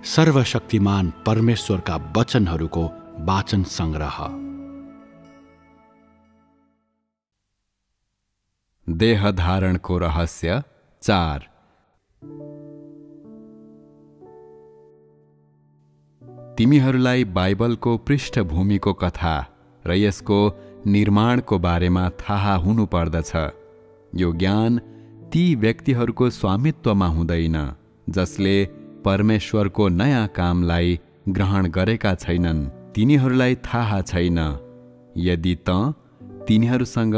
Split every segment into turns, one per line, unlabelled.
सर्वशक्तिमान परमेश्वरका वचनहरूको वाचन संग्रह।
देह धारणको रहस्य 4। तिमीहरूलाई बाइबलको पृष्ठभूमिको कथा र यसको निर्माणको बारेमा थाहा हुनुपर्दछ। यो ज्ञान ती व्यक्तिहरूको स्वामित्वमा हुँदैन जसले परमेश्वरको नयाँ कामलाई ग्रहण गरेका छैनन्। तिनीहरूलाई थाहा छैन। यदि त तिनीहरूसँग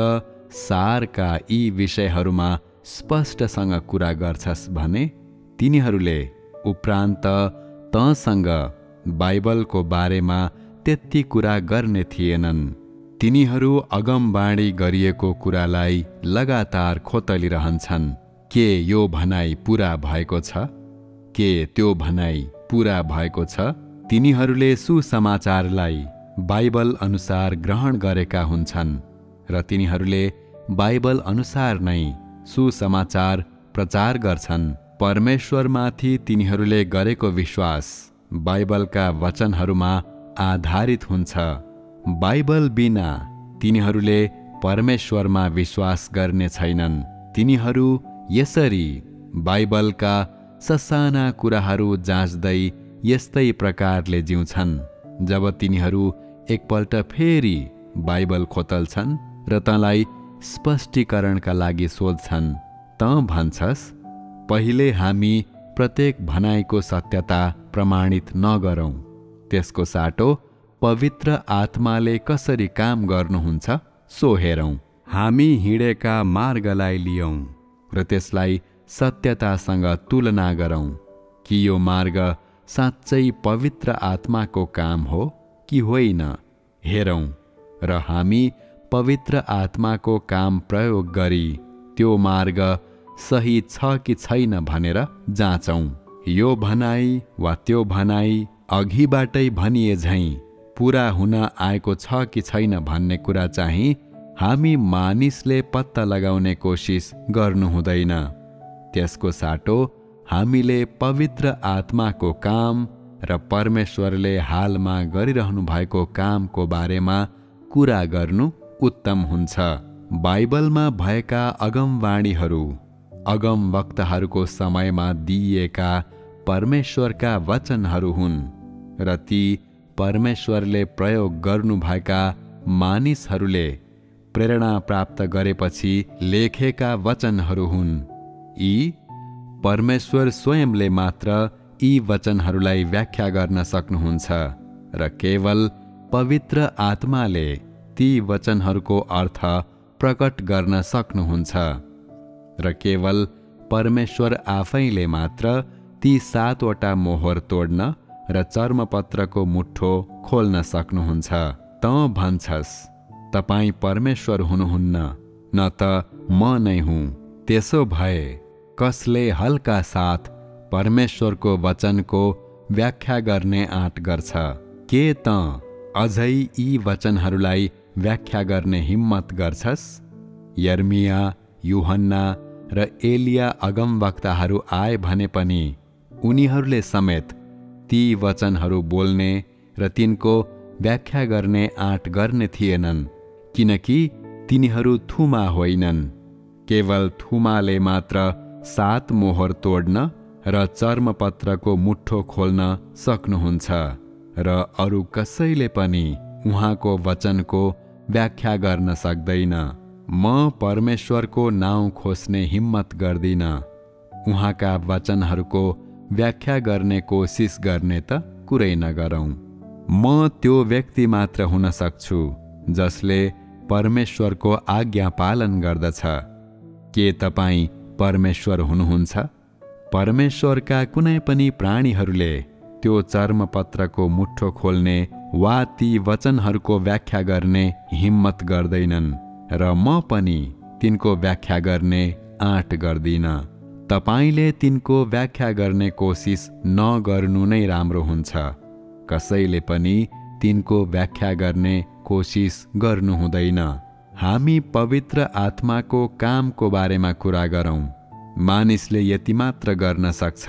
सारका यी विषयहरूमा स्पष्टसँग कुरा गर्छस् भने तिनीहरूले उपरान्त तँसँग बाइबलको बारेमा त्यति कुरा गर्ने थिएनन्। तिनीहरू अगमवाणी गरिएको कुरालाई लगातार खोतलिरहन्छन्। के यो भनाइ पूरा भएको छ? के त्यो भनाइ पूरा भएको छ? तिनीहरूले सुसमाचारलाई बाइबल अनुसार ग्रहण गरेका हुन्छन् र तिनीहरूले बाइबल अनुसार नै सुसमाचार प्रचार गर्छन्। परमेश्वरमाथि तिनीहरूले गरेको विश्वास बाइबलका वचनहरूमा आधारित हुन्छ। बाइबल बिना तिनीहरूले परमेश्वरमा विश्वास गर्ने छैनन्। तिनीहरू यसरी बाइबलका ससाना कुराहरू जाँच्दै यस्तै प्रकारले जिउँछन्। जब तिनीहरू एकपल्ट फेरि बाइबल खोतल्छन् र तँलाई स्पष्टीकरणका लागि सोध्छन्, तँ भन्छस्, पहिले हामी प्रत्येक भनाइको सत्यता प्रमाणित नगरौँ। त्यसको साटो पवित्र आत्माले कसरी काम गर्नुहुन्छ सो हेरौँ। हामी हिँडेका मार्गलाई लियौँ र त्यसलाई सत्यतासँग तुलना गरौँ कि यो मार्ग साँच्चै पवित्र आत्माको काम हो कि होइन। हेरौँ र हामी पवित्र आत्माको काम प्रयोग गरी त्यो मार्ग सही छ कि छैन भनेर जाँचौँ। यो भनाइ वा त्यो भनाइ अघिबाटै भनिए झैँ पूरा हुन आएको छ कि छैन भन्ने कुरा चाहिँ हामी मानिसले पत्ता लगाउने कोसिस गर्नु हुँदैन। त्यसको साटो हामीले पवित्र आत्माको काम र परमेश्वरले हालमा गरिरहनु भएको कामको बारेमा कुरा गर्नु उत्तम हुन्छ। बाइबलमा भएका अगमवाणीहरू अगम वक्ताहरूको समयमा दिइएका परमेश्वरका वचनहरू हुन् र ती परमेश्वरले प्रयोग गर्नुभएका मानिसहरूले प्रेरणा प्राप्त गरेपछि लेखेका वचनहरू हुन्। यी परमेश्वर स्वयंले मात्र यी वचनहरूलाई व्याख्या गर्न सक्नुहुन्छ र केवल पवित्र आत्माले ती वचनहरूको अर्थ प्रकट गर्न सक्नुहुन्छ र केवल परमेश्वर आफैले मात्र ती 7वटा मोहर तोड्न र चर्मपत्रको मुठ्ठो खोल्न सक्नुहुन्छ। तँ भन्छस्, तपाईँ परमेश्वर हुनुहुन्न, न त म नै हुँ। त्यसो भए कसले हल्का साथ परमेश्वरको वचनको व्याख्या गर्ने आँट गर्छ? के तँ अझै यी वचनहरूलाई व्याख्या गर्ने हिम्मत गर्छस्? यर्मिया, यूहन्ना र एलिया अगमवक्ताहरू आए भने पनि उनीहरूले समेत ती वचनहरू बोल्ने र तिनको व्याख्या गर्ने आँट गर्ने थिएनन्, किनकि तिनीहरू थुमा होइनन्। केवल थुमाले मात्र 7 मोहर तोड्न र चर्मपत्रको मुठ्ठो खोल्न सक्नुहुन्छ र अरू कसैले पनि उहाँको वचनको व्याख्या गर्न सक्दैन। म परमेश्वरको नाउँ खोज्ने हिम्मत गर्दिन। उहाँका वचनहरूको व्याख्या गर्ने कोसिस गर्ने त कुरै नगरौँ। म त्यो व्यक्ति मात्र हुन सक्छु जसले परमेश्वरको आज्ञा पालन गर्दछ। के तपाईँ परमेश्वर हुनुहुन्छ? परमेश्वरका कुनै पनि प्राणीहरूले त्यो चर्मपत्रको मुठ्ठो खोल्ने वा ती वचनहरूको व्याख्या गर्ने हिम्मत गर्दैनन् र म पनि तिनको व्याख्या गर्ने आँट गर्दिन। तपाईले तिनको व्याख्या गर्ने कोसिस नगर्नु नै राम्रो हुन्छ। कसैले पनि तिनको व्याख्या गर्ने कोसिस गर्नु हुँदैन। हामी पवित्र आत्माको कामको बारेमा कुरा गरौँ। मानिसले यति मात्र गर्न सक्छ,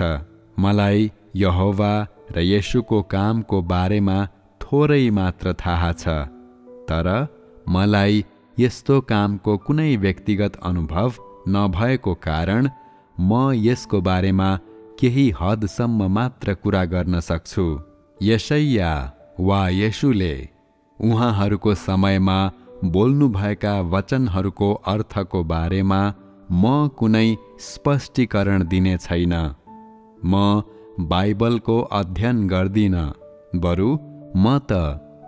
मलाई यहोवा र येशूको कामको बारेमा थोरै मात्र थाहा छ, तर मलाई यस्तो कामको कुनै व्यक्तिगत अनुभव नभएको कारण म यसको बारेमा केही हदसम्म मात्र कुरा गर्न सक्छु। यशाया वा येशूले उहाँहरूको समयमा बोल्नुभएका वचनहरूको अर्थको बारेमा म कुनै स्पष्टीकरण दिने छैन। म बाइबलको अध्ययन गर्दिन, बरु म त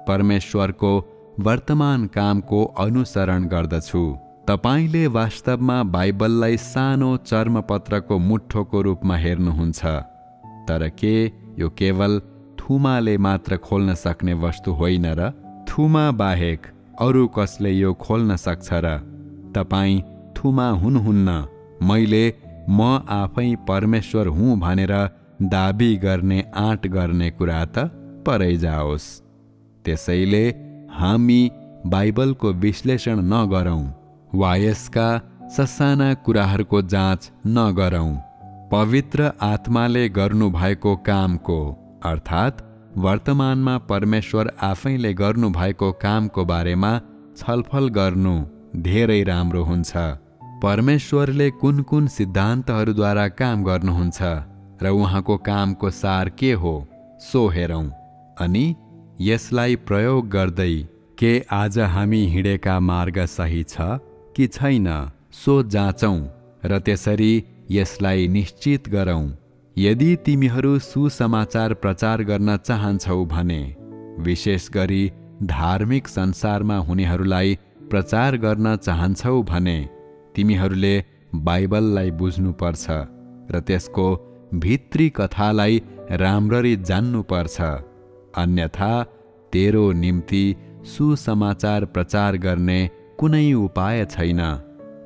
परमेश्वरको वर्तमान कामको अनुसरण गर्दछु। तपाईले वास्तवमा बाइबललाई सानो चर्मपत्रको मुठ्ठोको रूपमा हेर्नुहुन्छ, तर के यो केवल थुमाले मात्र खोल्न सक्ने वस्तु होइन र? थुमा बाहेक अरू कसले यो खोल्न सक्छ र? तपाईँ थुमा हुनुहुन्न। मैले म आफै परमेश्वर हुँ भनेर दाबी गर्ने आँट गर्ने कुरा त परै जाओस्। त्यसैले हामी बाइबलको विश्लेषण नगरौँ वा यसका ससाना कुराहरूको जाँच नगरौँ। पवित्र आत्माले गर्नुभएको कामको अर्थात् वर्तमानमा परमेश्वर आफैले गर्नुभएको कामको बारेमा छलफल गर्नु धेरै राम्रो हुन्छ। परमेश्वरले कुन कुन सिद्धान्तहरूद्वारा काम गर्नुहुन्छ र उहाँको कामको सार के हो सो हेरौँ, अनि यसलाई प्रयोग गर्दै के आज हामी हिँडेका मार्ग सही छ कि छैन सो जाँचौँ र त्यसरी यसलाई निश्चित गरौँ। यदि तिमीहरू सुसमाचार प्रचार गर्न चाहन्छौ भने, विशेष गरी धार्मिक संसारमा हुनेहरूलाई प्रचार गर्न चाहन्छौ भने, तिमीहरूले बाइबललाई बुझ्नुपर्छ र त्यसको भित्री कथालाई राम्ररी जान्नुपर्छ। अन्यथा तेरो निम्ति सुसमाचार प्रचार गर्ने कुनै उपाय छैन।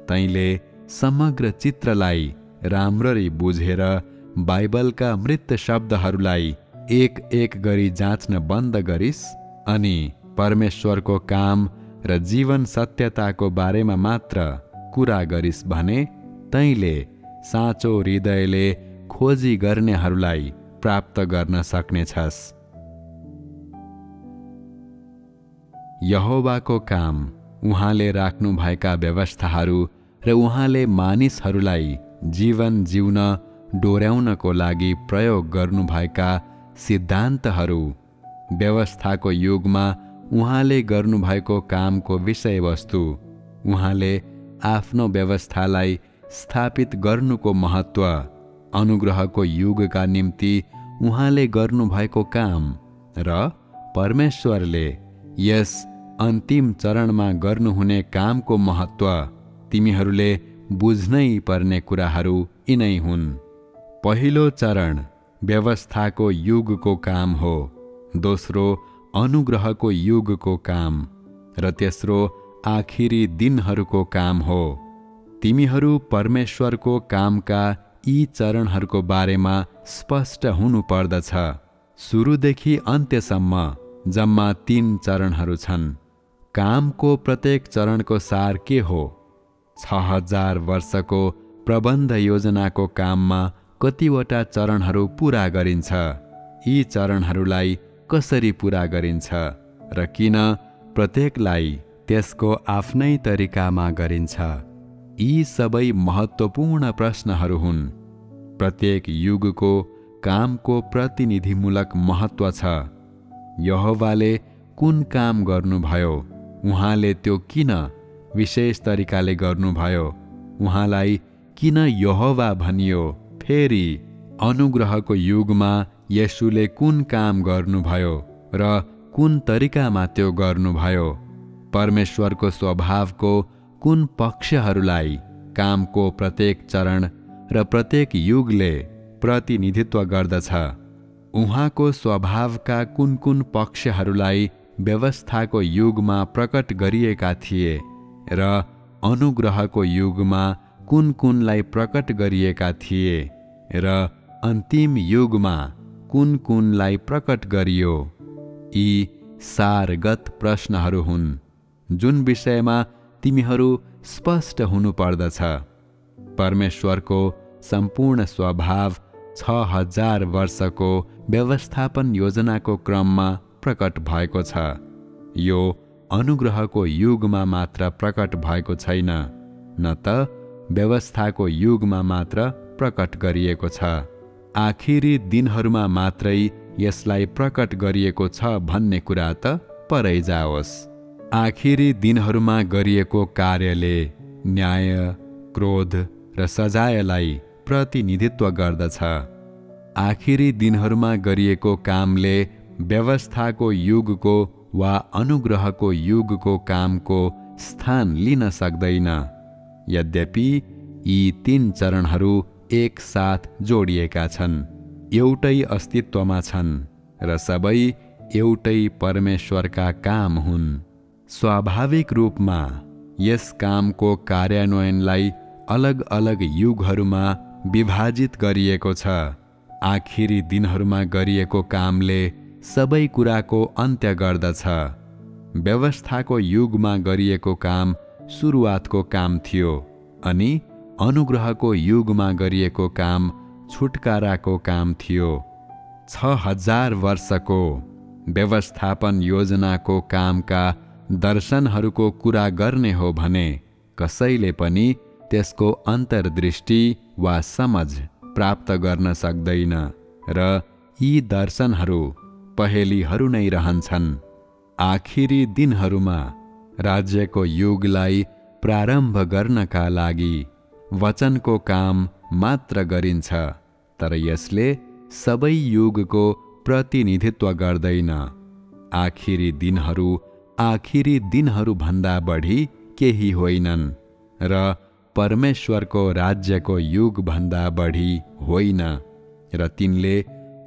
तैँले समग्र चित्रलाई राम्ररी बुझेर बाइबलका मृत शब्दहरूलाई एक एक गरी जाँच्न बन्द गरिस् अनि परमेश्वरको काम र जीवन सत्यताको बारेमा मात्र कुरा गरिस् भने तैँले साँचो हृदयले खोजी गर्नेहरूलाई प्राप्त गर्न सक्नेछस्। यहोवाको काम उहाँले राख्नुभएका व्यवस्थाहरू र उहाँले मानिसहरूलाई जीवन जिउन डोर्याउनको लागि प्रयोग गर्नुभएका सिद्धान्तहरू, व्यवस्थाको युगमा उहाँले गर्नुभएको कामको विषयवस्तु, उहाँले आफ्नो व्यवस्थालाई स्थापित गर्नुको महत्त्व, अनुग्रहको युगका निम्ति उहाँले गर्नुभएको काम र परमेश्वरले यस अन्तिम चरणमा गर्नुहुने कामको महत्त्व, तिमीहरूले बुझ्नै पर्ने कुराहरू यिनै हुन्। पहिलो चरण व्यवस्थाको युगको काम हो, दोस्रो अनुग्रहको युगको काम र तेस्रो आखिरी दिनहरूको काम हो। तिमीहरू परमेश्वरको कामका यी चरणहरूको बारेमा स्पष्ट हुनुपर्दछ। सुरुदेखि अन्त्यसम्म जम्मा 3 चरणहरू छन्। कामको प्रत्येक चरणको सार के हो? 6000 वर्षको प्रबन्ध योजनाको काममा कतिवटा चरणहरू पूरा गरिन्छ? यी चरणहरूलाई कसरी पूरा गरिन्छ र किन प्रत्येकलाई त्यसको आफ्नै तरिकामा गरिन्छ? यी सबै महत्त्वपूर्ण प्रश्नहरू हुन्। प्रत्येक युगको कामको प्रतिनिधिमूलक महत्त्व छ। यहोवाले कुन काम गर्नुभयो? उहाँले त्यो किन विशेष तरिकाले गर्नुभयो? उहाँलाई किन यहोवा भनियो? फेरि अनुग्रहको युगमा येशूले कुन काम गर्नुभयो र कुन तरिकामा त्यो गर्नुभयो? परमेश्वरको स्वभावको कुन पक्षहरूलाई कामको प्रत्येक चरण र प्रत्येक युगले प्रतिनिधित्व गर्दछ? उहाँको स्वभावका कुन कुन पक्षहरूलाई व्यवस्थाको युगमा प्रकट गरिएका थिए र अनुग्रहको युगमा कुन कुनलाई प्रकट गरिएका थिए र अन्तिम युगमा कुन कुनलाई प्रकट गरियो? यी सारगत प्रश्नहरू हुन् जुन विषयमा तिमीहरू स्पष्ट हुनुपर्दछ। परमेश्वरको सम्पूर्ण स्वभाव 6000 वर्षको व्यवस्थापन योजनाको क्रममा प्रकट भएको छ। यो अनुग्रहको युगमा मात्र प्रकट भएको छैन, न त व्यवस्थाको युगमा मात्र प्रकट गरिएको छ। आखिरी दिनहरूमा मात्रै यसलाई प्रकट गरिएको छ भन्ने कुरा त परै जाओस्। आखिरी दिनहरूमा गरिएको कार्यले न्याय, क्रोध र सजायलाई प्रतिनिधित्व गर्दछ। आखिरी दिनहरूमा गरिएको कामले व्यवस्थाको युगको वा अनुग्रहको युगको कामको स्थान लिन सक्दैन। यद्यपि यी 3 चरणहरू एकसाथ जोडिएका छन्, एउटै अस्तित्वमा छन् र सबै एउटै परमेश्वरका काम हुन्। स्वाभाविक रूपमा यस कामको कार्यान्वयनलाई अलग अलग युगहरूमा विभाजित गरिएको छ। आखिरी दिनहरूमा गरिएको कामले सबै कुराको अन्त्य गर्दछ। व्यवस्थाको युगमा गरिएको काम सुरुवातको काम थियो, अनि अनुग्रहको युगमा गरिएको काम छुटकाराको काम थियो। 6000 वर्षको व्यवस्थापन योजनाको कामका दर्शनहरूको कुरा गर्ने हो भने कसैले पनि त्यसको अन्तर्दृष्टि वा समझ प्राप्त गर्न सक्दैन र यी दर्शनहरू पहेलीहरू नै रहन्छन्। आखिरी दिनहरूमा राज्यको युगलाई प्रारम्भ गर्नका लागि वचनको काम मात्र गरिन्छ, तर यसले सबै युगको प्रतिनिधित्व गर्दैन। आखिरी दिनहरू भन्दा बढी केही होइनन् र परमेश्वरको राज्यको युग भन्दा बढी होइन, र तिनले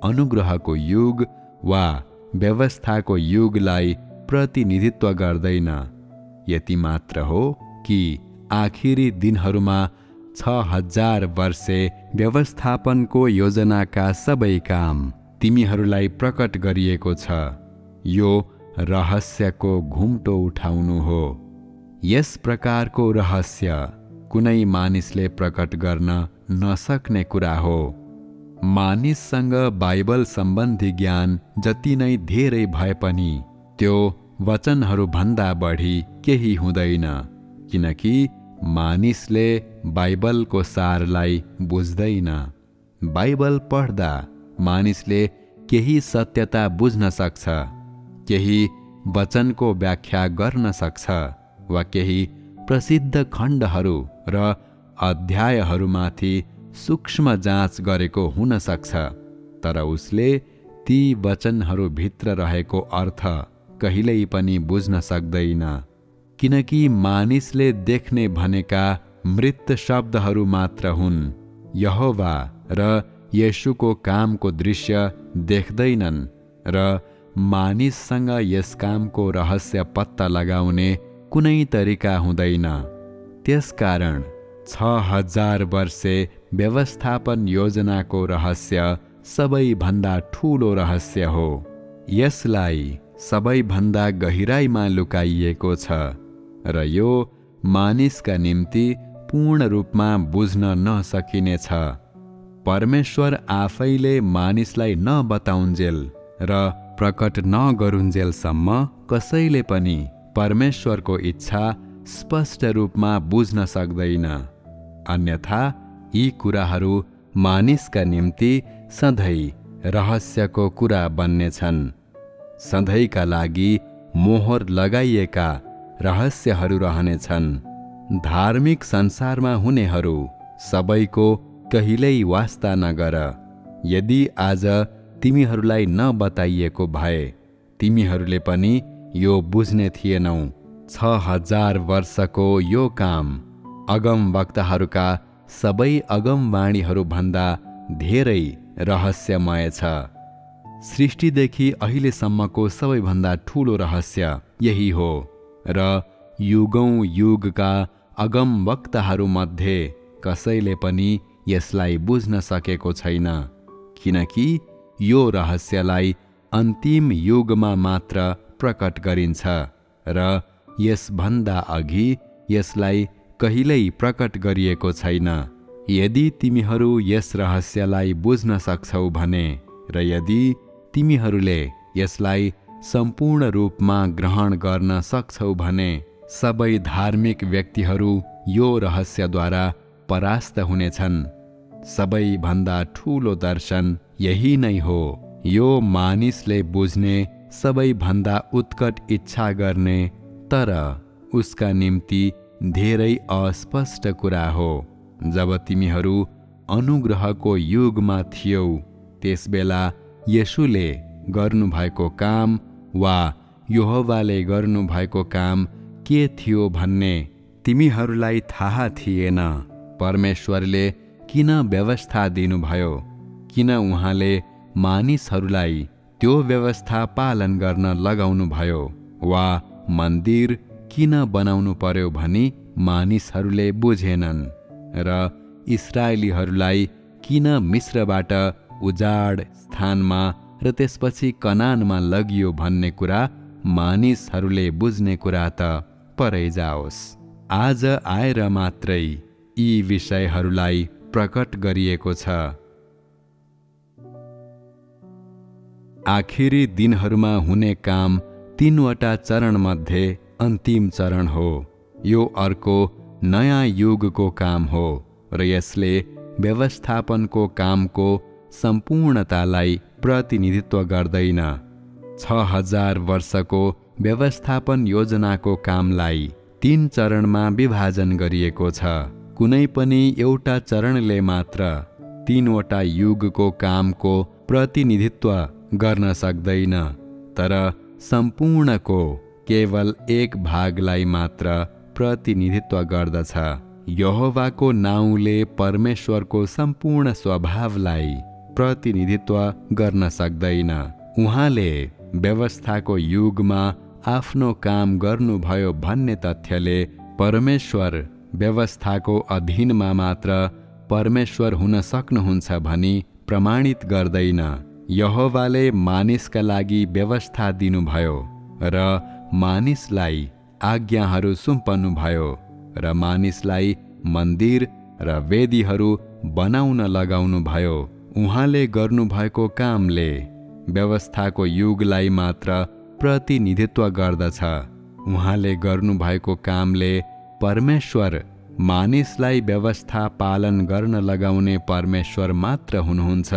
अनुग्रहको युग वा व्यवस्थाको युगलाई प्रतिनिधित्व गर्दैन। यति मात्र हो कि आखिरी दिनहरूमा 6000 वर्षे व्यवस्थापनको योजनाका सबै काम तिमीहरूलाई प्रकट गरिएको छ। यो रहस्यको घुम्टो उठाउनु हो। यस प्रकारको रहस्य कुनै मानिसले प्रकट गर्न नसक्ने कुरा हो। मानिससँग बाइबल सम्बन्धी ज्ञान जति नै धेरै भए पनि त्यो वचनहरू भन्दा बढी केही हुँदैन, किनकि मानिसले बाइबलको सारलाई बुझ्दैन। बाइबल पढ्दा मानिसले केही सत्यता बुझ्न सक्छ, केही वचनको व्याख्या गर्न सक्छ, वा केही प्रसिद्ध खण्डहरू र अध्यायहरूमाथि सूक्ष्म जाँच गरेको हुन सक्छ, तर उसले ती वचनहरूभित्र रहेको अर्थ कहिल्यै पनि बुझ्न सक्दैन, किनकि मानिसले देख्ने भनेका मृत शब्दहरू मात्र हुन्। यहोवा र येशूको कामको दृश्य देख्दैनन् र मानिससँग यस कामको रहस्य पत्ता लगाउने कुनै तरिका हुँदैन। त्यसकारण 6000 वर्षे व्यवस्थापन योजनाको रहस्य सबैभन्दा ठूलो रहस्य हो। यसलाई सबैभन्दा गहिराईमा लुकाइएको छ र यो मानिसका निम्ति पूर्ण रूपमा बुझ्न नसकिनेछ। परमेश्वर आफैले मानिसलाई नबताउन्जेल र प्रकट नगरुन्जेलसम्म कसैले पनि परमेश्वरको इच्छा स्पष्ट रूपमा बुझ्न सक्दैन। अन्यथा यी कुराहरू मानिसका निम्ति सधैँ रहस्यको कुरा बन्नेछन्। सधैँका लागि मोहर लगाइएका रहस्यहरू रहनेछन्। धार्मिक संसारमा हुनेहरू सबैको कहिल्यै वास्ता नगर। यदि आज तिमीहरूलाई नबताइएको भए तिमीहरूले पनि यो बुझ्ने थिएनौ। 6000 वर्षको यो काम अगमवक्ताहरूका सबै अगमवाणीहरू भन्दा धेरै रहस्यमय छ। सृष्टिदेखि अहिलेसम्मको सबैभन्दा ठूलो रहस्य यही हो र युगौं युगका अगमवक्ताहरूमध्ये कसैले पनि यसलाई बुझ्न सकेको छैन, किनकि यो रहस्यलाई अन्तिम युगमा मात्र प्रकट गरिन्छ र यसभन्दा अघि यसलाई कहिल्यै प्रकट गरिएको छैन। यदि तिमीहरू यस रहस्यलाई बुझ्न सक्छौ भने र यदि तिमीहरूले यसलाई सम्पूर्ण रूपमा ग्रहण गर्न सक्छौ भने सबै धार्मिक व्यक्तिहरू यो रहस्यद्वारा परास्त हुनेछन्। सबैभन्दा ठूलो दर्शन यही नै हो। यो मानिसले बुझ्ने सबैभन्दा उत्कट इच्छा गर्ने तर उसका निम्ति धेरै अस्पष्ट कुरा हो। जब तिमीहरू अनुग्रहको युगमा थियौ त्यसबेला येशूले गर्नुभएको काम वा यहोवाले गर्नुभएको काम के थियो भन्ने तिमीहरूलाई थाहा थिएन। परमेश्वरले किन व्यवस्था दिनुभयो? किन उहाँले मानिसहरूलाई त्यो व्यवस्था पालन गर्न लगाउनुभयो? वा मन्दिर किन बनाउनु पर्यो भनी मानिसहरूले बुझेनन्? र इस्राएलीहरूलाई किन मिस्रबाट उजाड स्थानमा र त्यसपछि कनानमा लगियो भन्ने कुरा मानिसहरूले बुझ्ने कुरा त परै जाओस्। आज आएर मात्रै यी विषयहरूलाई प्रकट गरिएको छ। आखिरी दिनहरूमा हुने काम 3वटा चरणमध्ये अन्तिम चरण हो। यो अर्को नयाँ युगको काम हो र यसले व्यवस्थापनको कामको सम्पूर्णतालाई प्रतिनिधित्व गर्दैन। 6000 वर्षको व्यवस्थापन योजनाको कामलाई 3 चरणमा विभाजन गरिएको छ। कुनै पनि एउटा चरणले मात्र 3वटा युगको कामको प्रतिनिधित्व गर्न सक्दैन, तर सम्पूर्णको केवल एक भागलाई मात्र प्रतिनिधित्व गर्दछ। यहोवाको नाउँले परमेश्वरको सम्पूर्ण स्वभावलाई प्रतिनिधित्व गर्न सक्दैन। उहाँले व्यवस्थाको युगमा आफ्नो काम गर्नुभयो भन्ने तथ्यले परमेश्वर व्यवस्थाको अधीनमा मात्र परमेश्वर हुन सक्नुहुन्छ भनी प्रमाणित गर्दैन। यहोवाले मानिसका लागि व्यवस्था दिनुभयो र मानिसलाई आज्ञाहरू सुम्पन्नुभयो र मानिसलाई मन्दिर र वेदीहरू बनाउन लगाउनुभयो। उहाँले गर्नुभएको कामले व्यवस्थाको युगलाई मात्र प्रतिनिधित्व गर्दछ। उहाँले गर्नुभएको कामले परमेश्वर मानिसलाई व्यवस्था पालन गर्न लगाउने परमेश्वर मात्र हुनुहुन्छ,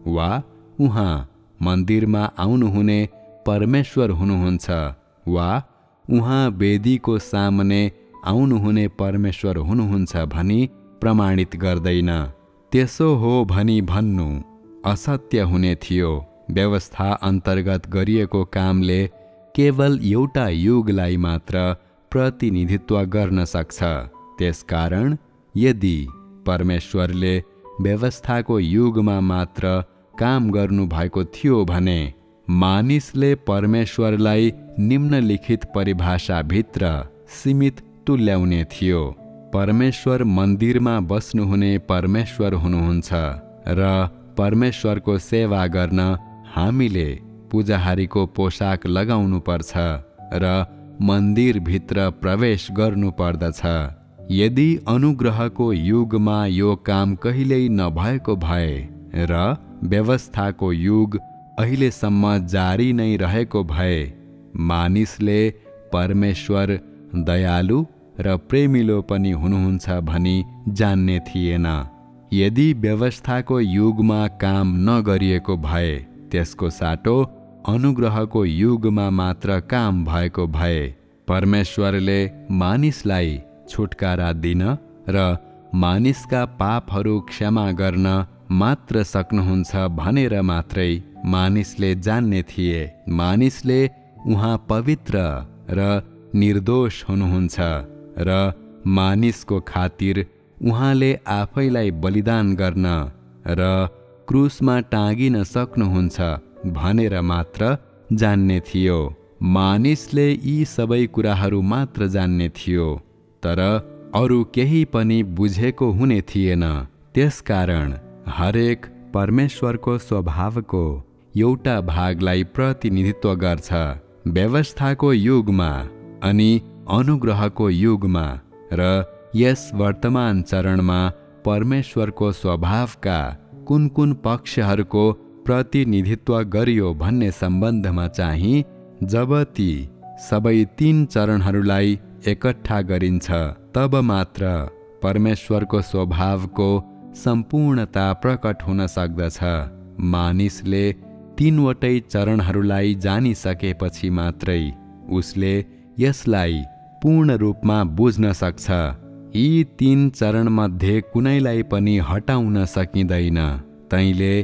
वा उहाँ मन्दिरमा आउनुहुने परमेश्वर हुनुहुन्छ, वा उहाँ वेदीको सामने आउनुहुने परमेश्वर हुनुहुन्छ भनी प्रमाणित गर्दैन। त्यसो हो भनी भन्नु असत्य हुने थियो। व्यवस्था अन्तर्गत गरिएको कामले केवल एउटा युगलाई मात्र प्रतिनिधित्व गर्न सक्छ। त्यसकारण यदि परमेश्वरले व्यवस्थाको युगमा मात्र काम गर्नुभएको थियो भने मानिसले परमेश्वरलाई निम्नलिखित परिभाषाभित्र सीमित तुल्याउने थियो। परमेश्वर मन्दिरमा बस्नुहुने परमेश्वर हुनुहुन्छ र परमेश्वरको सेवा गर्न हामीले पूजाहारीको पोशाक लगाउनु पर्छ र मन्दिरभित्र प्रवेश गर्नु पर्दछ। यदि अनुग्रहको युगमा यो काम कहिल्यै नभएको भए र व्यवस्थाको युग अहिलेसम्म जारी नै रहेको भए मानिसले परमेश्वर दयालु र प्रेमिलो पनि हुनुहुन्छ भनी जान्ने थिएन। यदि व्यवस्थाको युगमा काम नगरिएको भए त्यसको साटो अनुग्रहको युगमा मात्र काम भएको भए परमेश्वरले मानिसलाई छुटकारा दिन र मानिसका पापहरू क्षमा गर्न मात्र सक्नुहुन्छ भनेर मात्रै मानिसले जान्ने थिए। मानिसले उहाँ पवित्र र निर्दोष हुनुहुन्छ र मानिसको खातिर उहाँले आफैलाई बलिदान गर्न र क्रुसमा टाँगिन सक्नुहुन्छ भनेर मात्र जान्ने थियो। मानिसले यी सबै कुराहरू मात्र जान्ने थियो, तर अरू केही पनि बुझेको हुने थिएन। त्यसकारण हरेक परमेश्वरको स्वभावको एउटा भागलाई प्रतिनिधित्व गर्छ। व्यवस्थाको युगमा अनि अनुग्रहको युगमा र यस वर्तमान चरणमा परमेश्वरको स्वभावका कुन कुन पक्षहरूको प्रतिनिधित्व गरियो भन्ने सम्बन्धमा चाहिँ जब ती सबै 3 चरणहरूलाई एकट्ठा गरिन्छ तब मात्र परमेश्वरको स्वभावको सम्पूर्णता प्रकट हुन सक्दछ। मानिसले 3 वटै चरणहरूलाई जानिसकेपछि मात्रै उसले यसलाई पूर्ण रूपमा बुझ्न सक्छ। यी 3 चरणमध्ये कुनैलाई पनि हटाउन सकिँदैन। तैँले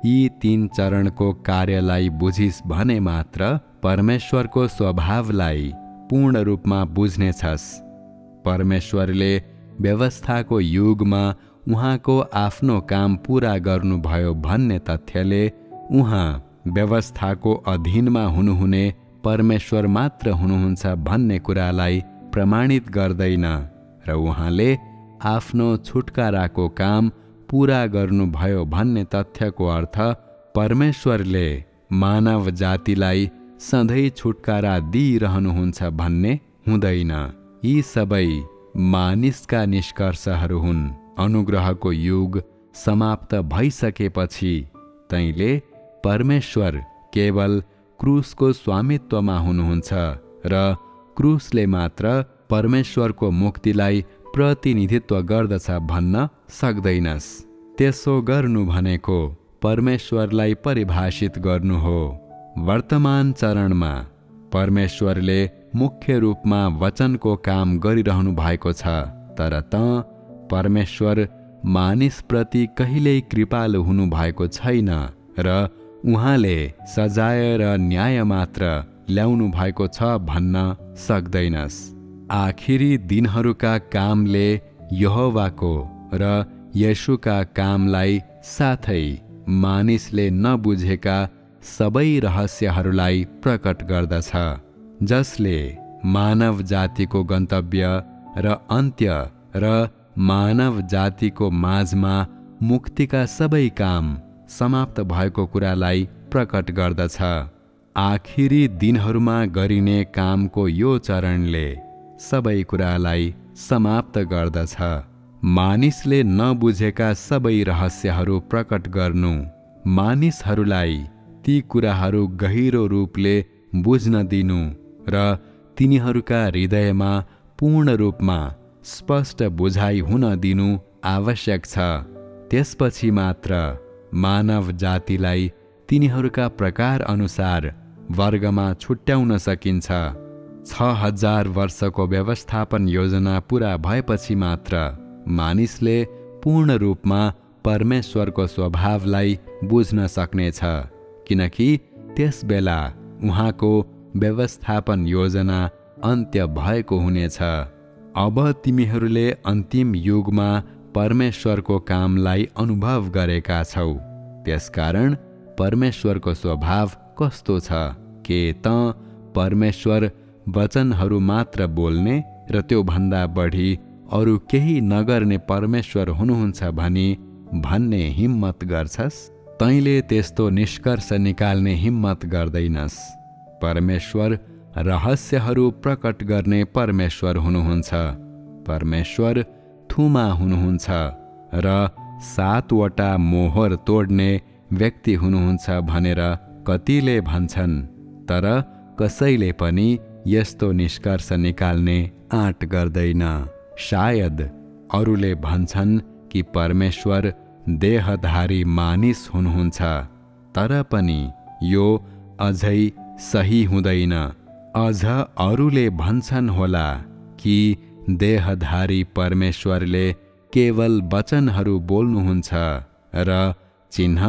यी 3 चरणको कार्यलाई बुझिस् भने मात्र परमेश्वरको स्वभावलाई पूर्ण रूपमा बुझ्नेछस्। परमेश्वरले व्यवस्थाको युगमा उहाँको आफ्नो काम पूरा गर्नुभयो भन्ने तथ्यले उहाँ व्यवस्थाको अधीनमा हुनुहुने परमेश्वर मात्र हुनुहुन्छ भन्ने कुरालाई प्रमाणित गर्दैन र उहाँले आफ्नो छुटकाराको काम पूरा गर्नुभयो भन्ने तथ्यको अर्थ परमेश्वरले मानव जातिलाई सधैँ छुटकारा दिइरहनुहुन्छ भन्ने हुँदैन। यी सबै मानिसका निष्कर्षहरू हुन्। अनुग्रहको युग समाप्त भइसकेपछि तैँले परमेश्वर केवल क्रुसको स्वामित्वमा हुनुहुन्छ र क्रुसले मात्र परमेश्वरको मुक्तिलाई प्रतिनिधित्व गर्दछ भन्न सक्दैनस्। त्यसो गर्नु भनेको परमेश्वरलाई परिभाषित गर्नु हो। वर्तमान चरणमा परमेश्वरले मुख्य रूपमा वचनको काम गरिरहनु भएको छ, तर परमेश्वर मानिसप्रति कहिल्यै कृपालु हुनु भएको छैन र उहाँले सजाय र न्याय मात्र ल्याउनु भएको छ भन्न सक्दैनस्। आखिरी दिनहरूका कामले यहोवाको र येशूका कामलाई साथै मानिसले नबुझेका सबै रहस्यहरूलाई प्रकट गर्दछ, जसले मानव जातिको गन्तव्य र अन्त्य र मानव जातिको माझमा मुक्तिका सबै काम समाप्त भएको कुरालाई प्रकट गर्दछ। आखिरी दिनहरूमा गरिने कामको यो चरणले सबै कुरालाई समाप्त गर्दछ। मानिसले नबुझेका सबै रहस्यहरू प्रकट गर्नु, मानिसहरूलाई ती कुराहरू गहिरो रूपले बुझ्न दिनु र तिनीहरूका हृदयमा पूर्ण रूपमा स्पष्ट बुझाइ हुन दिनु आवश्यक छ। त्यसपछि मात्र मानव जातिलाई तिनीहरूका प्रकार अनुसार वर्गमा छुट्याउन सकिन्छ। 6000 वर्षको व्यवस्थापन योजना पूरा भएपछि मात्र मानिसले पूर्ण रूपमा परमेश्वरको स्वभावलाई बुझ्न सक्नेछ, किनकि त्यस बेला उहाँको व्यवस्थापन योजना अन्त्य भएको हुनेछ। अब तिमीहरूले अन्तिम युगमा परमेश्वरको कामलाई अनुभव गरेका छौ। त्यसकारण परमेश्वरको स्वभाव कस्तो छ? के परमेश्वर वचनहरू मात्र बोल्ने र त्यो भन्दा बढी अरू केही नगर्ने परमेश्वर हुनुहुन्छ भनी भन्ने हिम्मत गर्छस्? तैँले त्यस्तो निष्कर्ष निकाल्ने हिम्मत गर्दैनस्। परमेश्वर रहस्यहरू प्रकट गर्ने परमेश्वर हुनुहुन्छ। परमेश्वर थुमा हुनुहुन्छ र 7 वटा मोहर तोड्ने व्यक्ति हुनुहुन्छ भनेर कतिले भन्छन्, तर कसैले पनि यस्तो निष्कर्ष निकाल्ने आँट गर्दैन। सायद अरूले भन्छन् कि परमेश्वर देहधारी मानिस हुनुहुन्छ, तर पनि यो अझै सही हुँदैन। अझ अरूले भन्छन् होला कि देहधारी परमेश्वरले केवल वचनहरू बोल्नुहुन्छ र चिन्ह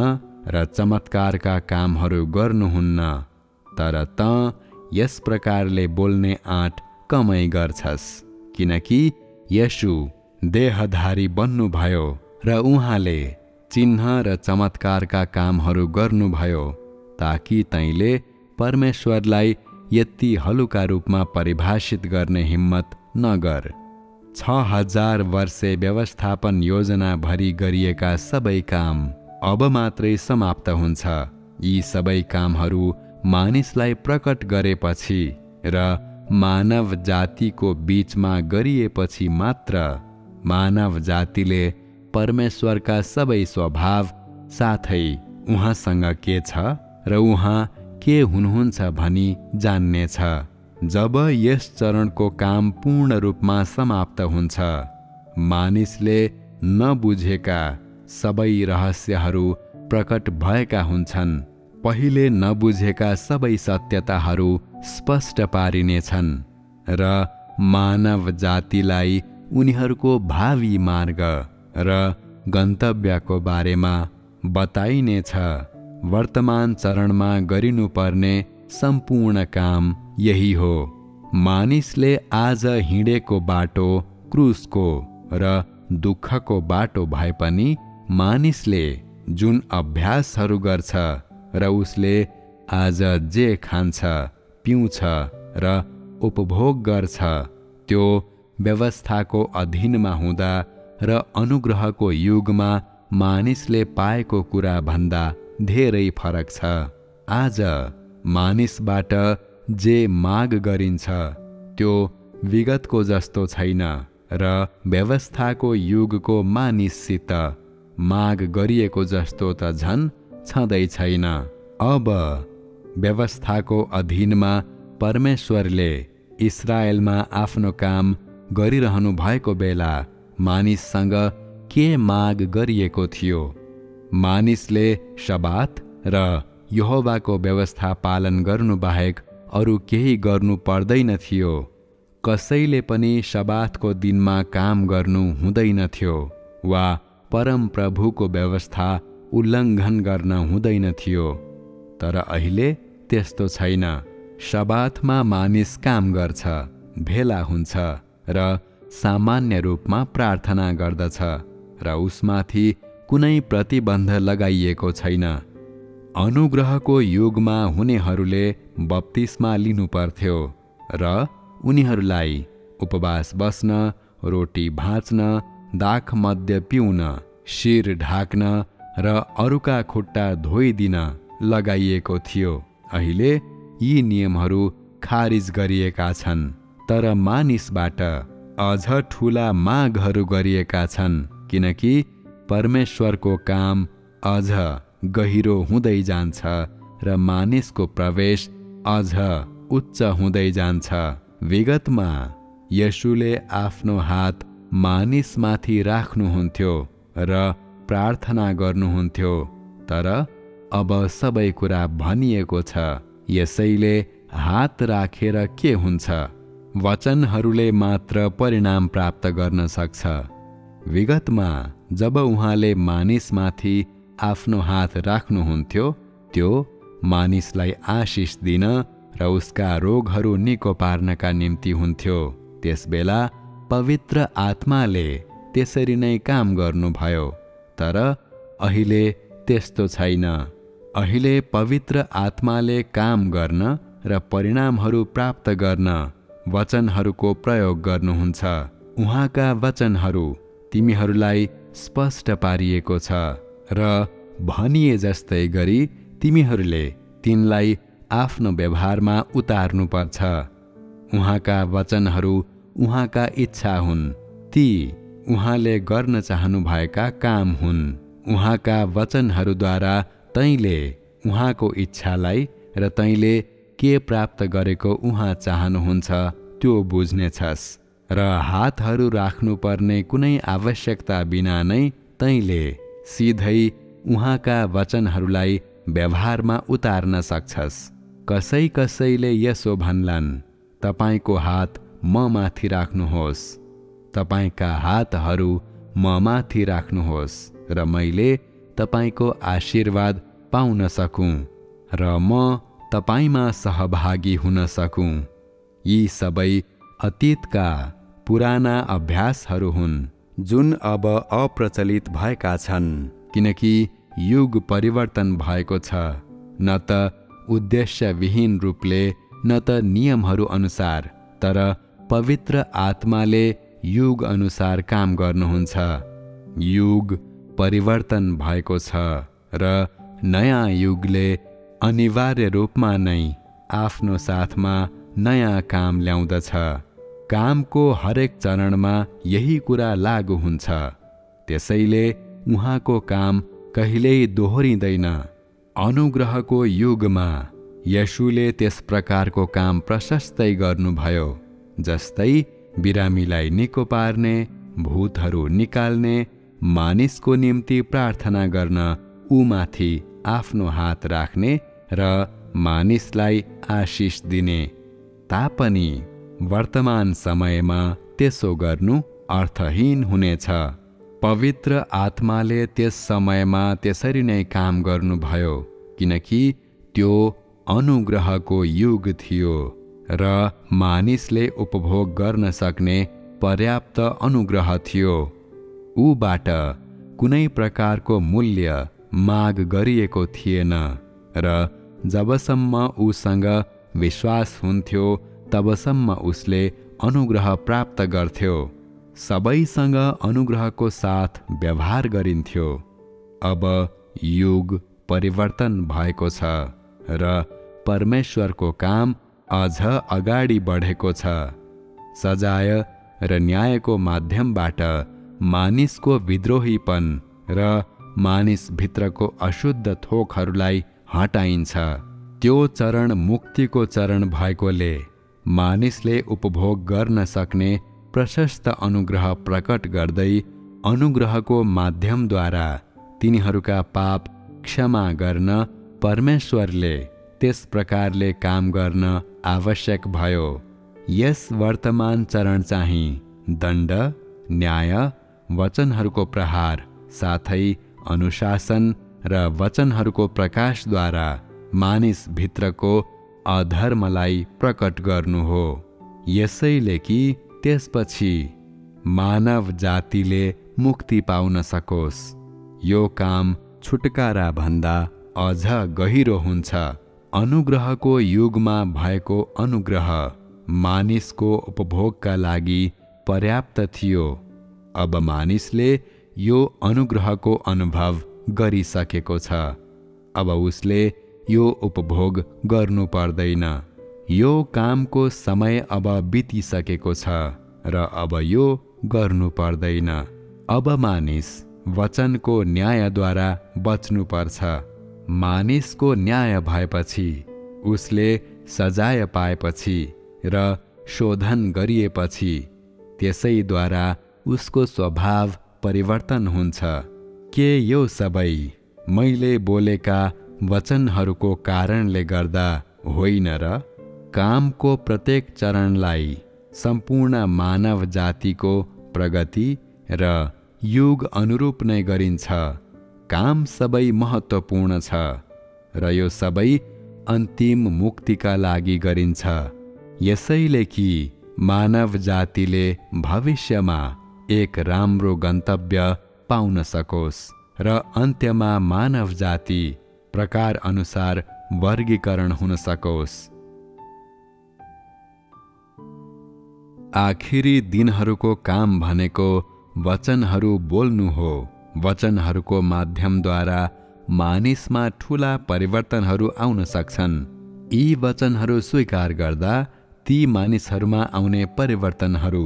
र चमत्कारका कामहरू गर्नुहुन्न, तर यस प्रकारले बोल्ने आँट कमै गर्छस्, किनकि येशू देहधारी बन्नुभयो र उहाँले चिन्ह र चमत्कारका कामहरू गर्नुभयो, ताकि तैँले परमेश्वरलाई यति हलुका रूपमा परिभाषित गर्ने हिम्मत नगर। 6000 वर्षे व्यवस्थापन योजना भरि गरिएका सबै काम अब मात्रै समाप्त हुन्छ। यी सबै कामहरू मानिसलाई प्रकट गरेपछि र मानव जातिको बीचमा गरिएपछि मात्र मानव जातिले परमेश्वरका सबै स्वभाव साथै उहाँसँग के छ र उहाँ के हुनुहुन्छ भनी जान्नेछ। जब यस चरणको काम पूर्ण रूपमा समाप्त हुन्छ, मानिसले नबुझेका सबै रहस्यहरू प्रकट भएका हुन्छन्। पहिले नबुझेका सबै सत्यताहरू स्पष्ट पारिनेछन् र मानव जातिलाई उनीहरूको भावी मार्ग र गन्तव्यको बारेमा बताइनेछ। वर्तमान चरणमा गरिनुपर्ने सम्पूर्ण काम यही हो। मानिसले आज हिँडेको बाटो क्रुसको र दुःखको बाटो भए पनि मानिसले जुन अभ्यासहरू गर्छ र उसले आज जे खान्छ, पिउँछ र उपभोग गर्छ, त्यो व्यवस्थाको अधीनमा हुँदा र अनुग्रहको युगमा मानिसले पाएको कुरा भन्दा धेरै फरक छ। आज मानिसबाट जे माग गरिन्छ त्यो विगतको जस्तो छैन र व्यवस्थाको युगको मानिससित माग गरिएको जस्तो त झन् छँदै छैन। अब व्यवस्थाको अधीनमा परमेश्वरले इस्राएलमा आफ्नो काम गरिरहनु भएको बेला मानिससँग के माग गरिएको थियो? मानिसले शबात र यहोवाको व्यवस्था पालन गर्नु बाहेक अरू केही गर्नु पर्दैन थियो। कसैले पनि शबातको दिनमा काम गर्नु हुँदैन थियो वा परम प्रभुको व्यवस्था उल्लङ्घन गर्न हुँदैन थियो। तर अहिले त्यस्तो छैन। शबातमा मानिस काम गर्छ, भेला हुन्छ र सामान्य रूपमा प्रार्थना गर्दछ र उसमाथि कुनै प्रतिबन्ध लगाइएको छैन। अनुग्रहको युगमा हुनेहरूले बप्तिस्मा लिनुपर्थ्यो र उनीहरूलाई उपवास बस्न, रोटी भाँच्न, दाखमद्य पिउन, शिर ढाक्न र अरूका खुट्टा धोइदिन लगाइएको थियो। अहिले यी नियमहरू खारिज गरिएका छन्, तर मानिसबाट अझ ठूला मागहरू गरिएका छन्, किनकि परमेश्वरको काम अझ गहिरो हुँदै जान्छ र मानिसको प्रवेश अझ उच्च हुँदै जान्छ। विगतमा येशूले आफ्नो हात मानिसमाथि राख्नुहुन्थ्यो र प्रार्थना गर्नुहुन्थ्यो, तर अब सबै कुरा भनिएको छ। यसैले हात राखेर के हुन्छ? वचनहरूले मात्र परिणाम प्राप्त गर्न सक्छ। विगतमा जब उहाँले मानिसमाथि आफ्नो हात राख्नुहुन्थ्यो, त्यो मानिसलाई आशिष दिन र उसका रोगहरू निको पार्नका निम्ति हुन्थ्यो। त्यसबेला पवित्र आत्माले त्यसरी नै काम गर्नुभयो, तर अहिले त्यस्तो छैन। अहिले पवित्र आत्माले काम गर्न र परिणामहरू प्राप्त गर्न वचनहरूको प्रयोग गर्नुहुन्छ। उहाँका वचनहरू तिमीहरूलाई स्पष्ट पारिएको छ र भनिए जस्तै गरी तिमीहरूले तिनलाई आफ्नो व्यवहारमा उतार्नुपर्छ। उहाँका वचनहरू उहाँका इच्छा हुन्, ती उहाँले गर्न चाहनुभएका काम हुन्। उहाँका वचनहरूद्वारा तैँले उहाँको इच्छालाई र तैँले के प्राप्त गरेको उहाँ चाहनुहुन्छ त्यो बुझ्नेछस् र हातहरू राख्नुपर्ने कुनै आवश्यकता बिना नै तैँले सिधै उहाँका वचनहरूलाई व्यवहारमा उतार्न सक्छस्। कसै कसैले यसो भन्लान्, तपाईको हात म माथि राख्नुहोस्, तपाईका हातहरू म माथि राख्नुहोस् र मैले तपाईको आशीर्वाद पाउन सकूँ र म तपाईमा सहभागी हुन सकूँ। यी सबै अतीतका पुराना अभ्यासहरू हुन् जुन अब अप्रचलित भएका छन्, किनकि युग परिवर्तन भएको छ, न त उद्देश्यविहीन रूपले न त नियमहरू अनुसार, तर पवित्र आत्माले युग अनुसार काम गर्नुहुन्छ। युग परिवर्तन भएको छ र नयाँ युगले अनिवार्य रूपमा नै आफ्नो साथमा नयाँ काम ल्याउँदछ। कामको हरेक चरणमा यही कुरा लागू हुन्छ। त्यसैले उहाँको काम कहिल्यै दोहोरिँदैन। अनुग्रहको युगमा येशूले त्यस प्रकारको काम प्रशस्तै गर्नुभयो, जस्तै बिरामीलाई निको पार्ने, भूतहरू निकाल्ने, मानिसको निम्ति प्रार्थना गर्न ऊमाथि आफ्नो हात राख्ने र मानिसलाई आशिष दिने। तापनि वर्तमान समयमा त्यसो गर्नु अर्थहीन हुनेछ। पवित्र आत्माले त्यस समयमा त्यसरी नै काम गर्नुभयो, किनकि त्यो अनुग्रहको युग थियो र मानिसले उपभोग गर्न सक्ने पर्याप्त अनुग्रह थियो। ऊबाट कुनै प्रकारको मूल्य माग गरिएको थिएन र जबसम्म उसँग विश्वास हुन्थ्यो तबसम्म उसले अनुग्रह प्राप्त गर्थ्यो। सबैसँग अनुग्रहको साथ व्यवहार गरिन्थ्यो। अब युग परिवर्तन भएको छ र परमेश्वरको काम अझ अगाडि बढेको छ। सजाय र न्यायको माध्यमबाट मानिसको विद्रोहीपन र मानिसभित्रको अशुद्ध थोकहरूलाई हटाइन्छ। त्यो चरण मुक्तिको चरण भएकोले मानिसले उपभोग गर्न सक्ने प्रशस्त अनुग्रह प्रकट गर्दै अनुग्रहको माध्यमद्वारा तिनीहरूका पाप क्षमा गर्न परमेश्वरले त्यस प्रकारले काम गर्न आवश्यक भयो। यस वर्तमान चरण चाहिँ दण्ड, न्याय, वचनहरूको प्रहार साथै अनुशासन र वचनहरूको प्रकाशद्वारा मानिसभित्रको अधर्मलाई प्रकट गर्नु हो। यसैले कि त्यसपछि मानव जातिले मुक्ति पाउन सकोस्। यो काम छुटकारा भन्दा अझ गहिरो हुन्छ। अनुग्रहको युगमा भएको अनुग्रह मानिसको उपभोगका लागि पर्याप्त थियो। अब मानिसले यो अनुग्रहको अनुभव गरिसकेको छ। अब उसले यो उपभोग गर्नु पर्दैन। यो कामको समय अब बितिसकेको छ र अब यो गर्नु पर्दैन। अब मानिस वचनको न्यायद्वारा बच्नुपर्छ। मानिसको न्याय भएपछि, उसले सजाय पाएपछि र शोधन गरिएपछि त्यसैद्वारा उसको स्वभाव परिवर्तन हुन्छ। के यो सबै मैले बोलेका वचनहरूको कारणले गर्दा होइन र? कामको प्रत्येक चरणलाई सम्पूर्ण मानव जातिको प्रगति र युग अनुरूप नै गरिन्छ। काम सबै महत्त्वपूर्ण छ र यो सबै अन्तिम मुक्तिका लागि गरिन्छ। यसैले कि मानव जातिले भविष्यमा एक राम्रो गन्तव्य पाउन सकोस् र अन्त्यमा मानव जाति प्रकार अनुसार वर्गीकरण हुन सकोस्। आखिरी दिनहरूको काम भनेको वचनहरू बोल्नु हो। वचनहरूको माध्यमद्वारा मानिसमा ठूला परिवर्तनहरू आउन सक्छन्। यी वचनहरू स्वीकार गर्दा ती मानिसहरूमा आउने परिवर्तनहरू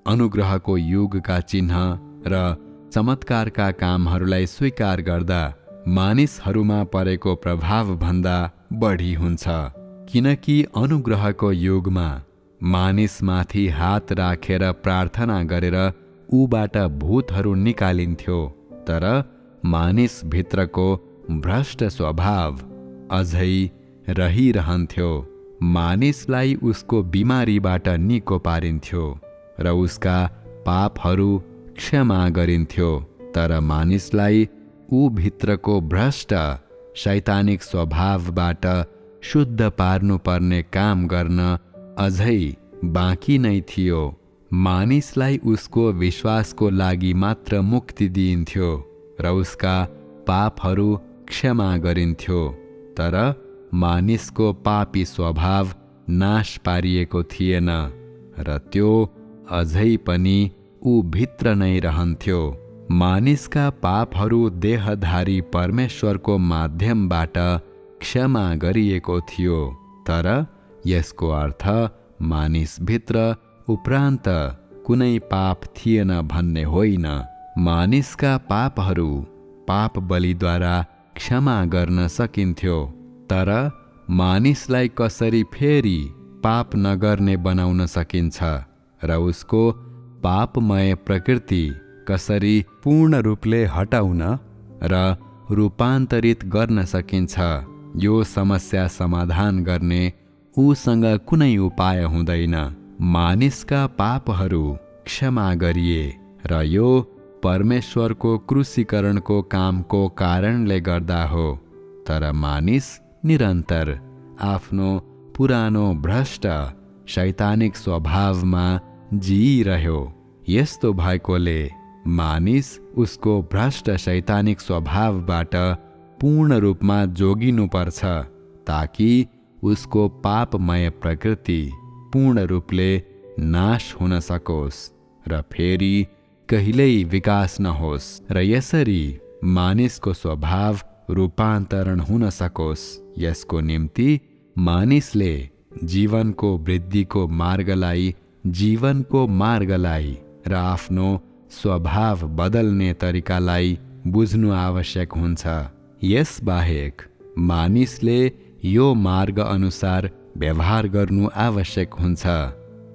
अनुग्रहको युगका चिन्ह र चमत्कारका कामहरूलाई स्वीकार गर्दा मानिसहरूमा परेको प्रभावभन्दा बढी हुन्छ। किनकि अनुग्रहको युगमा मानिसमाथि हात राखेर प्रार्थना गरेर ऊबाट भूतहरू निकालिन्थ्यो, तर मानिसभित्रको भ्रष्ट स्वभाव अझै रहिरहन्थ्यो। मानिसलाई उसको बिमारीबाट निको पारिन्थ्यो र उसका पापहरू क्षमा गरिन्थ्यो, तर मानिसलाई ऊ भित्रको भ्रष्ट शैतानिक स्वभावबाट शुद्ध पार्नुपर्ने काम गर्न अझै बाँकी नै थियो। मानिसलाई उसको विश्वासको लागि मात्र मुक्ति दिइन्थ्यो र उसका पापहरू क्षमा गरिन्थ्यो, तर मानिसको पापी स्वभाव नाश पारिएको थिएन र त्यो अझै पनि ऊ भित्र नै रहन्थ्यो। मानिसका पापहरू देहधारी परमेश्वरको माध्यमबाट क्षमा गरिएको थियो, तर यसको अर्थ मानिसभित्र उपरान्त कुनै पाप थिएन भन्ने होइन। मानिसका पापहरू पाप बलिद्वारा क्षमा गर्न सकिन्थ्यो, तर मानिसलाई कसरी फेरि पाप नगर्ने बनाउन सकिन्छ र उसको पापमय प्रकृति कसरी पूर्ण रूपले हटाउन र रूपान्तरित गर्न सकिन्छ, यो समस्या समाधान गर्ने उसँग कुनै उपाय हुँदैन। मानिसका पापहरू क्षमा गरिए र यो परमेश्वरको क्रुसीकरणको कामको कारणले गर्दा हो, तर मानिस निरन्तर आफ्नो पुरानो भ्रष्ट शैतानिक स्वभावमा जिइरह्यो। यस्तो भएकोले मानिस उसको भ्रष्ट शैतानिक स्वभावबाट पूर्ण रूपमा जोगिनुपर्छ, ताकि उसको पापमय प्रकृति पूर्ण रूपले नाश हुन सकोस् र फेरि कहिल्यै विकास नहोस् र यसरी मानिसको स्वभाव रूपान्तरण हुन सकोस्। यसको निम्ति मानिसले जीवनको वृद्धिको मार्गलाई, जीवनको मार्गलाई र आफ्नो स्वभाव बदल्ने तरिकालाई बुझ्नु आवश्यक हुन्छ। यसबाहेक मानिसले यो मार्ग अनुसार व्यवहार गर्नु आवश्यक हुन्छ,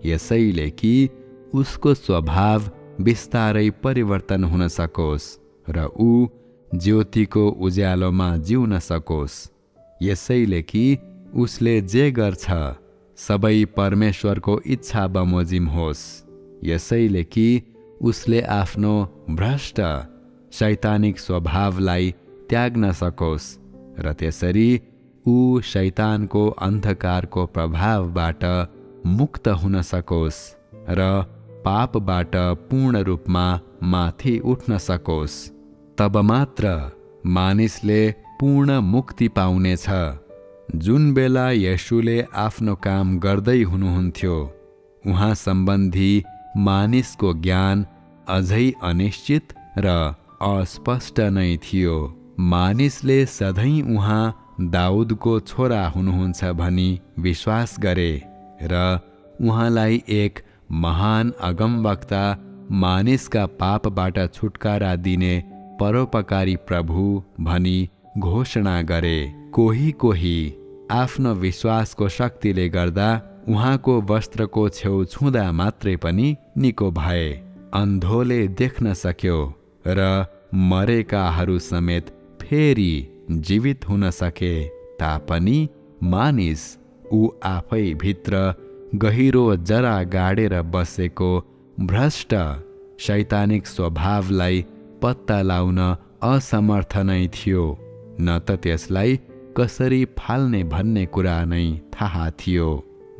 यसैले कि उसको स्वभाव बिस्तारै परिवर्तन हुन सकोस् र ऊ ज्योतिको उज्यालोमा जिउन सकोस्। यसैले कि उसले जे गर्छ सबै परमेश्वरको इच्छा बमोजिम होस्। यसैले कि उसले आफ्नो भ्रष्ट शैतानिक स्वभावलाई त्याग्न सकोस् र त्यसरी ऊ शैतानको अन्धकारको प्रभावबाट मुक्त हुन सकोस् र पापबाट पूर्ण रूपमा माथि उठ्न सकोस्। तब मात्र मानिसले पूर्ण मुक्ति पाउनेछ। जुन बेला येशूले आफ्नो काम गर्दै हुनुहुन्थ्यो, उहाँ सम्बन्धी मानिसको ज्ञान अझै अनिश्चित र अस्पष्ट नै थियो। मानिसले सधैँ उहाँ दाउदको छोरा हुनुहुन्छ भनी विश्वास गरे र उहाँलाई एक महान अगमवक्ता, मानिसका पापबाट छुटकारा दिने परोपकारी प्रभु भनी घोषणा गरे। कोही कोही आफ्नो विश्वासको शक्तिले गर्दा उहाँको वस्त्रको छेउ छुँदा मात्रै पनि निको भए। अन्धोले देख्न सक्यो र मरेकाहरू समेत फेरि जीवित हुन सके तापनि मानिस ऊ आफै भित्र गहिरो जरा गाडेर बसेको भ्रष्ट शैतानिक स्वभावलाई पत्ता लाउन असमर्थ नै थियो, न त त्यसलाई कसरी फाल्ने भन्ने कुरा नै थाहा थियो।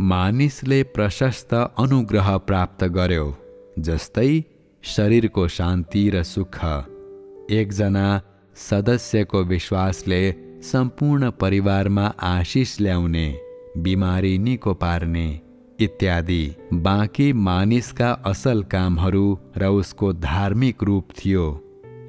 मानिसले प्रशस्त अनुग्रह प्राप्त गर्यो, जस्तै शरीरको शान्ति र सुख, एकजना सदस्यको विश्वासले सम्पूर्ण परिवारमा आशिष ल्याउने, बिमारी निको पार्ने इत्यादि। बाँकी मानिसका असल कामहरू र उसको धार्मिक रूप थियो।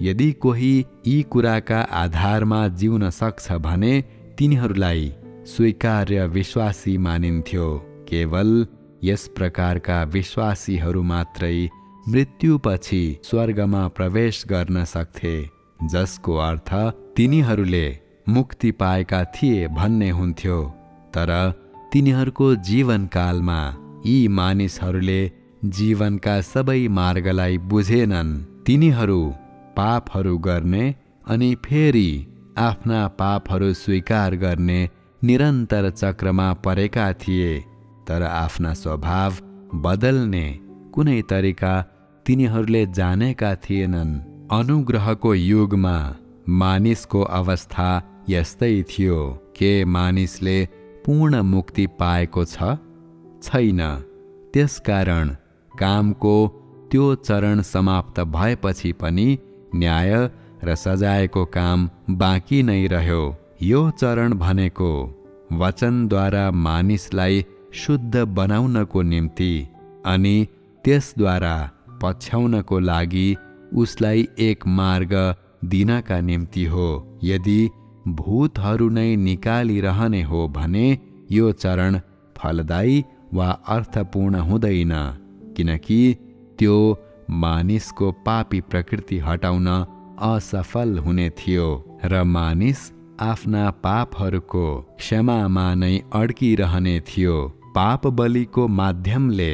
यदि कोही यी कुराका आधारमा जिउन सक्छ भने तिनीहरूलाई स्वीकार्य विश्वासी मानिन्थ्यो। केवल यस प्रकारका विश्वासीहरू मात्रै मृत्युपछि स्वर्गमा प्रवेश गर्न सक्थे, जसको अर्थ तिनीहरूले मुक्ति पाएका थिए भन्ने हुन्थ्यो। तर तिनीहरूको जीवनकालमा यी मानिसहरूले जीवनका सबै मार्गलाई बुझेनन्। तिनीहरू पापहरू गर्ने अनि फेरि आफ्ना पापहरू स्वीकार गर्ने निरन्तर चक्रमा परेका थिए, तर आफ्ना स्वभाव बदल्ने कुनै तरिका तिनीहरूले जानेका थिएनन्। अनुग्रहको युगमा मानिसको अवस्था यस्तै थियो। के मानिसले पूर्ण मुक्ति पाएको छ? छैन। त्यसकारण कामको त्यो चरण समाप्त भएपछि पनि न्याय र सजायको काम बाँकी नै रह्यो। यो चरण भनेको वचनद्वारा मानिसलाई शुद्ध बनाउनको निम्ति अनि त्यसद्वारा पछ्याउनको लागि उसलाई एक मार्ग दिनका निम्ति हो। यदि भूतहरू नै निकालिरहने हो भने यो चरण फलदायी वा अर्थपूर्ण हुँदैन, किनकि त्यो मानिसको पापी प्रकृति हटाउन असफल हुने थियो र मानिस आफ्ना पापहरूको क्षमामा नै अड्किरहने थियो। पाप बलिको माध्यमले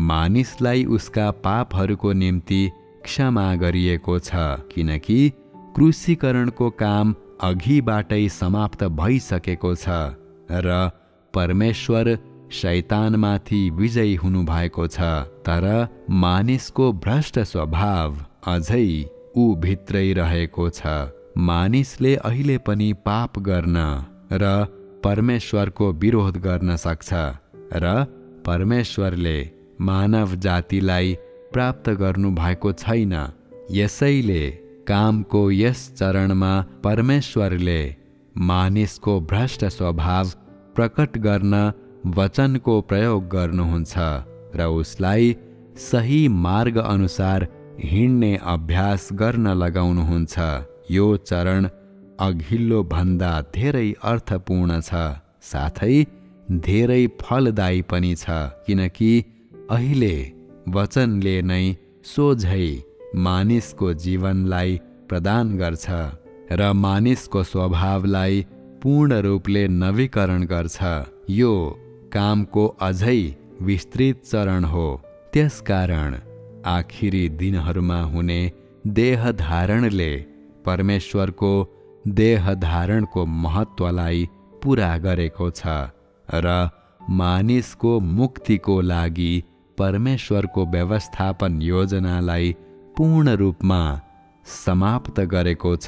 मानिसलाई उसका पापहरूको निम्ति क्षमा गरिएको छ, किनकि क्रुसीकरणको काम अघिबाटै समाप्त भइसकेको छ र परमेश्वर शैतानमाथि विजयी हुनुभएको छ। तर मानिसको भ्रष्ट स्वभाव अझै ऊ भित्रै रहेको छ। मानिसले अहिले पनि पाप गर्न र परमेश्वरको विरोध गर्न सक्छ र परमेश्वरले मानव जातिलाई प्राप्त गर्नु भएको छैन। यसैले कामको यस चरणमा परमेश्वरले मानिसको भ्रष्ट स्वभाव प्रकट गर्न वचनको प्रयोग गर्नुहुन्छ र उसलाई सही मार्ग अनुसार हिँड्ने अभ्यास गर्न लगाउनुहुन्छ। यो चरण अघिल्लो भन्दा धेरै अर्थपूर्ण छ, साथै धेरै फलदायी पनि छ, किनकि अहिले वचनले नै सोझै मानिसको जीवनलाई प्रदान गर्छ र मानिसको स्वभावलाई पूर्ण रूपले नवीकरण गर्छ। यो कामको अझै विस्तृत चरण हो। त्यसकारण आखिरी दिनहरूमा हुने देहधारणले परमेश्वरको देहधारणको महत्त्वलाई पूरा गरेको छ र मानिसको मुक्तिको लागि परमेश्वरको व्यवस्थापन योजनालाई पूर्ण रूपमा समाप्त गरेको छ।